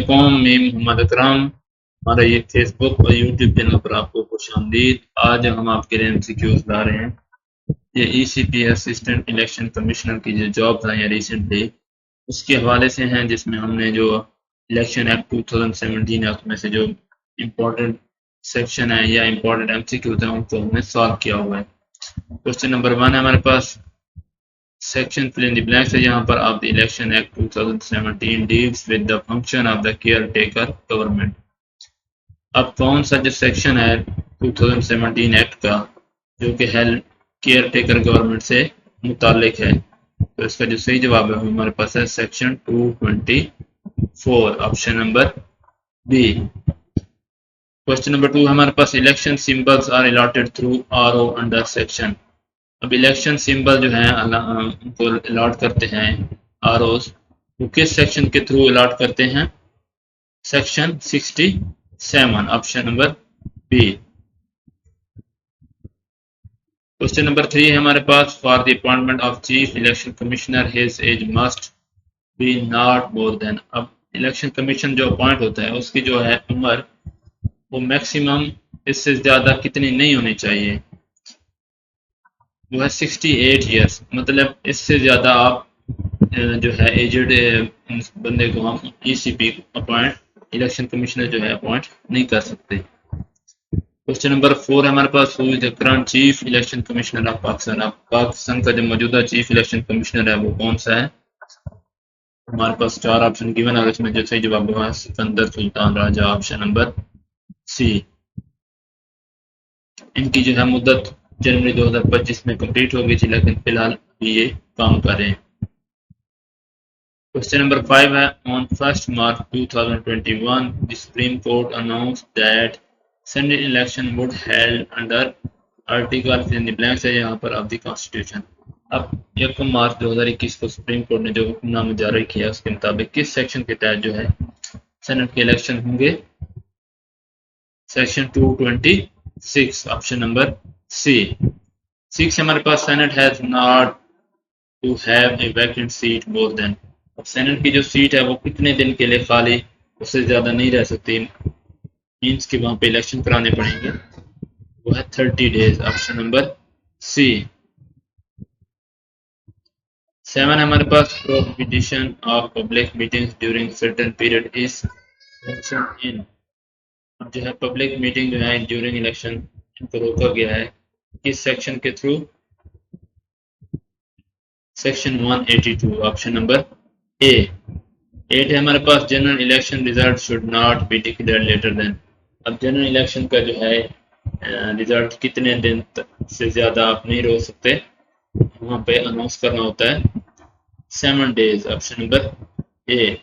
अस्सलामुअलैकुम, मैं मोहम्मद अकरम। हमारा ये फेसबुक और यूट्यूब चैनल पर आपको खुशामदीद। आज हम आपके लिए एमसीक्यूज ला रहे हैं। ये ईसीपी असिस्टेंट इलेक्शन कमिश्नर की जो जॉब्स आई हैं रिसेंटली, उसके हवाले से हैं, जिसमें हमने जो इलेक्शन एक्ट 2017 है उसमें से जो इम्पोर्टेंट सेक्शन है या इम्पोर्टेंट एमसीक्यूज हैं उनको हमने सॉल्व किया हुआ है। क्वेश्चन नंबर 1 है हमारे पास। Section fill in the blanks है यहाँ पर of the Election Act 2017 deals with the function of the caretaker government। अब कौन सा जो सेक्शन है 2017 एक्ट का जो कि हेल्थ केयर टेकर गवर्नमेंट से मुतालिक है, तो इसका जो सही जवाब है हमारे पास है section 224, option number B. Question number 2 हमारे पास election symbols are allotted through RO under section. अब इलेक्शन सिंबल जो है उनको अलॉट करते हैं आरओस, वो किस सेक्शन के थ्रू अलॉट करते हैं? Section 67, option number B. Question number 3 है हमारे पास। For the appointment of chief election commissioner his age must be not more than. अब इलेक्शन कमीशन जो अपॉइंट होता है उसकी जो है उम्र वो मैक्सिमम इससे ज़्यादा कितनी नहीं होनी चाहिए? वो है 68 ईयर्स। मतलब इससे ज़्यादा आप जो है एजेड बंदे को हम ईसीपी अपॉइंट इलेक्शन कमिश्नर जो है अपॉइंट नहीं कर सकते। क्वेश्चन नंबर 4 है हमारे पास। Who is the current chief election commissioner of Pakistan. अब पाकिस्तान का जो मौजूदा चीफ इलेक्शन कमिश्नर है वो कौन सा है? हमारे पास 4 ऑप्शन गिवन है, इसमें जो सही जवाब हुआ है सिकंदर सुल्तान राजा, ऑप्शन नंबर सी। इनकी जो है मुद्दत जनवरी 2025 में कंप्लीट हो गई थी, लेकिन फिलहाल ये काम कर रहे हैं। क्वेश्चन नंबर 5 है। On 1 March 2021 the supreme court announced that Senate election would held under article fill in the blanks है यहाँ पर ऑफ द कॉन्स्टिट्यूशन। अब 1 मार्च 2021 को सुप्रीम कोर्ट ने जो हुक्मनामा जारी किया उसके मुताबिक किस सेक्शन के तहत जो है सेनेट के इलेक्शन होंगे? Section 226, option number C. 6 हमारे पास। Senate has not to have a vacant seat more than. अब सेनेट की जो सीट है वो कितने दिन के लिए खाली, उससे ज़्यादा नहीं रह सकती, मीन्स कि वहाँ पे इलेक्शन कराने पड़ेंगे, वो है 30 डेज, ऑप्शन नंबर सी। 7 हमारे पास। Prohibition of public meetings during certain period is mentioned in. अब जो है पब्लिक मीटिंग जो है ड्यूरिंग इलेक्शन इनको रोका गया है किस सेक्शन के थ्रू? Section 182, option number A. 8 है हमारे पास। General election result should not be declared later than. अब जनरल इलेक्शन का जो है रिजल्ट कितने दिन से ज़्यादा आप नहीं रोक सकते, वहाँ पे अनाउंस करना होता है 7 डेज, ऑप्शन नंबर ए।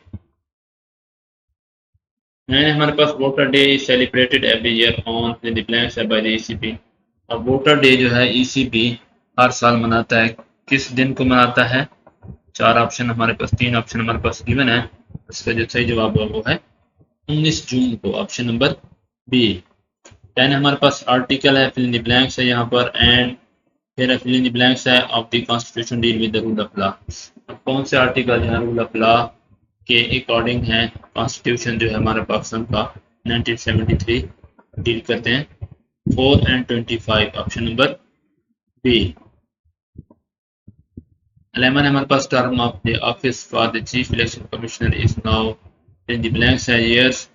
9 हमारे पास। Voter day is celebrated every year on the blanks by the ECP. अब वोटर डे जो है ईसीपी हर साल मनाता है, किस दिन को मनाता है? 4 ऑप्शन हमारे पास, 3 ऑप्शन हमारे पास गिवन है, इसका जो सही जवाब है वो है 19 जून को, ऑप्शन नंबर बी। 10 हमारे पास। आर्टिकल है फिल इन द ब्लैंक्स है यहाँ पर, एंड फिर फिल इन द ब्लैंक्स है of the constitution deal with the rule of law. अब कौन से आर्टिकल यहाँ रूल ऑफ लॉ के अकॉर्डिंग है कॉन्स्टिट्यूशन जो है हमारे पाकिस्तान का 1973 डील करते हैं? 4 and 25, ऑप्शन नंबर बी। 11 हमारे पास। Term of the office for the chief election commissioner is now fill in the blanks है years,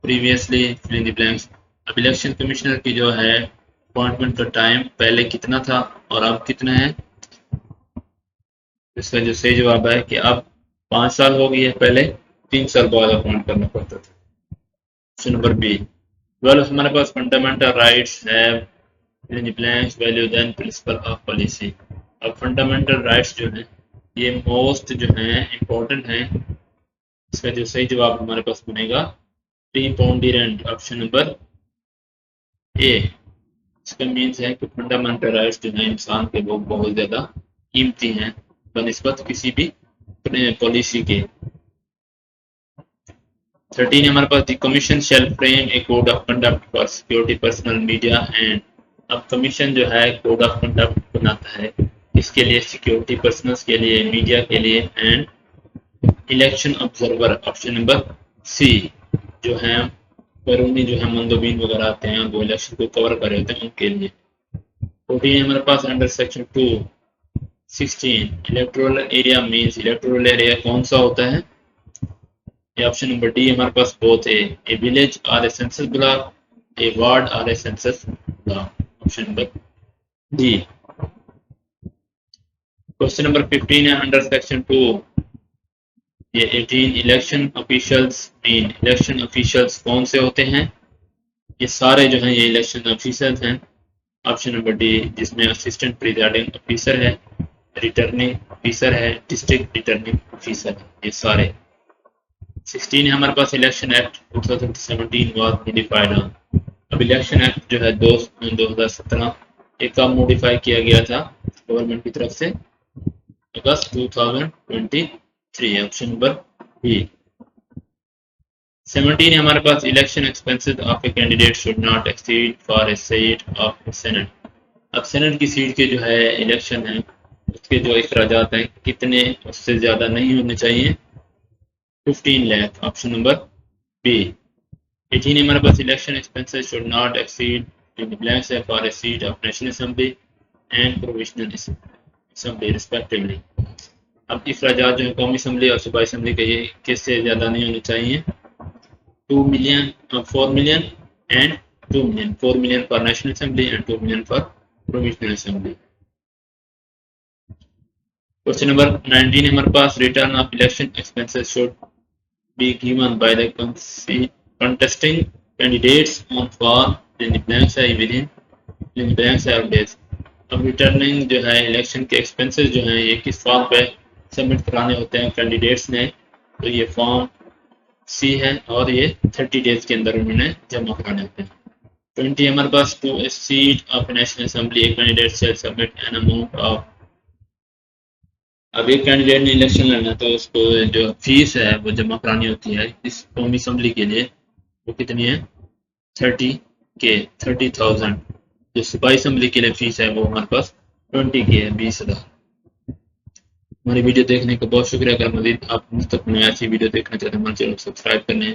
previously fill in the blanks. अब इलेक्शन कमिश्नर की जो है अपॉइंटमेंट का टाइम पहले कितना था और अब कितना है? इसका जो सही जवाब है कि अब 5 साल हो गई है, पहले 3 साल बाद अपॉइंट करना पड़ता था, ऑप्शन नंबर बी। 12 हमारे पास। Fundamental rights have in the blanks value then principle of policy. अब फंडामेंटल राइट्स जो हैं ये मोस्ट जो हैं इम्पोर्टेंट हैं, इसका जो सही जवाब हमारे पास बनेगा प्रीपोंडिरेंट, ऑप्शन नंबर ए। इसका मीन्स है कि फंडामेंटल राइट्स जो हैं इंसान के वो बहुत ज़्यादा कीमती हैं बनिस्बत किसी भी पॉलिसी के। 13 हमारे पास। The commission shall frame a code of conduct for security personal media and. अब कमीशन जो है कोड ऑफ कंडक्ट बनाता है इसके लिए, सिक्योरिटी पर्सनल्स के लिए, मीडिया के लिए and election observer, option number C जो है बैरूनी जो है मंदोबीन वगैरह आते हैं वो इलेक्शन को कवर कर रहे होते हैं उनके लिए। 14 हमारे पास under section 2 16 electoral area means electoral area कौन सा होता है? ये ऑप्शन नंबर डी हमारे पास बोथ है, ए विलेज और a census block, a ward और a census block. Option number D. Question number 15 है अंडर सेक्शन 2 ये 18 election officials mean election officials कौन से होते हैं? ये सारे जो हैं ये इलेक्शन ऑफिसर्स हैं। ऑप्शन नंबर डी जिसमें असिस्टेंट प्रिजाइडिंग ऑफिसर है, रिटर्निंग ऑफिसर है, डिस्ट्रिक्ट रिटर्निंग ऑफिसर, ये सारे। 16 है हमारे पास election act 2017 was modified on. अब इलेक्शन एक्ट जो है 2017 ये कब मॉडिफाई किया गया था गवर्नमेंट की तरफ से? अगस्त 2023। Option number B. 17 है हमारे पास election expenses of a candidate should not exceed for a seat of senate. अब सेनेट की सीट के जो है इलेक्शन है उसके जो अखराजात हैं कितने उससे ज़्यादा नहीं होने चाहिए? 15 लाख। Option number B. 18 हमारे पास election expenses should not exceed in blanks है for a seat of national assembly and provisional assembly respectively. अब अखराजात जो है कौमी असेंबली और सूबाई असेंबली के ये किससे ज़्यादा नहीं होने चाहिए? 2 million, 4 million and 2 million. 4 million for National Assembly and 2 million for Provisional Assembly. Question number 19 हमारे पास return of election expenses should be given by the contesting candidates on form in the blanks है days. अब returning जो है election के expenses जो हैं ये किस फॉर्म पे सबमिट कराने होते हैं कैंडिडेट्स ने? तो ये फॉर्म सी है और ये 30 डेज के अंदर उन्होंने जमा कराने होते हैं। 20 हमारे पास to a seat of national assembly एक कैंडिडेट से सबमिट एन अमाउंट ऑफ। अब एक कैंडिडेट ने इलेक्शन लड़ना तो उसको जो फीस है वो जमा करानी होती है इस कौमी असेंबली के लिए, वो कितनी है? 30,000। जो सूबाई असेंबली के लिए फीस है वो हमारे पास 20 है, 20,000। हमारी वीडियो देखने का बहुत शुक्रिया। अगर मज़ीद आप मुस्तक़बिल में ऐसी वीडियो देखना चाहते हैं हमारे चैनल को सब्सक्राइब करने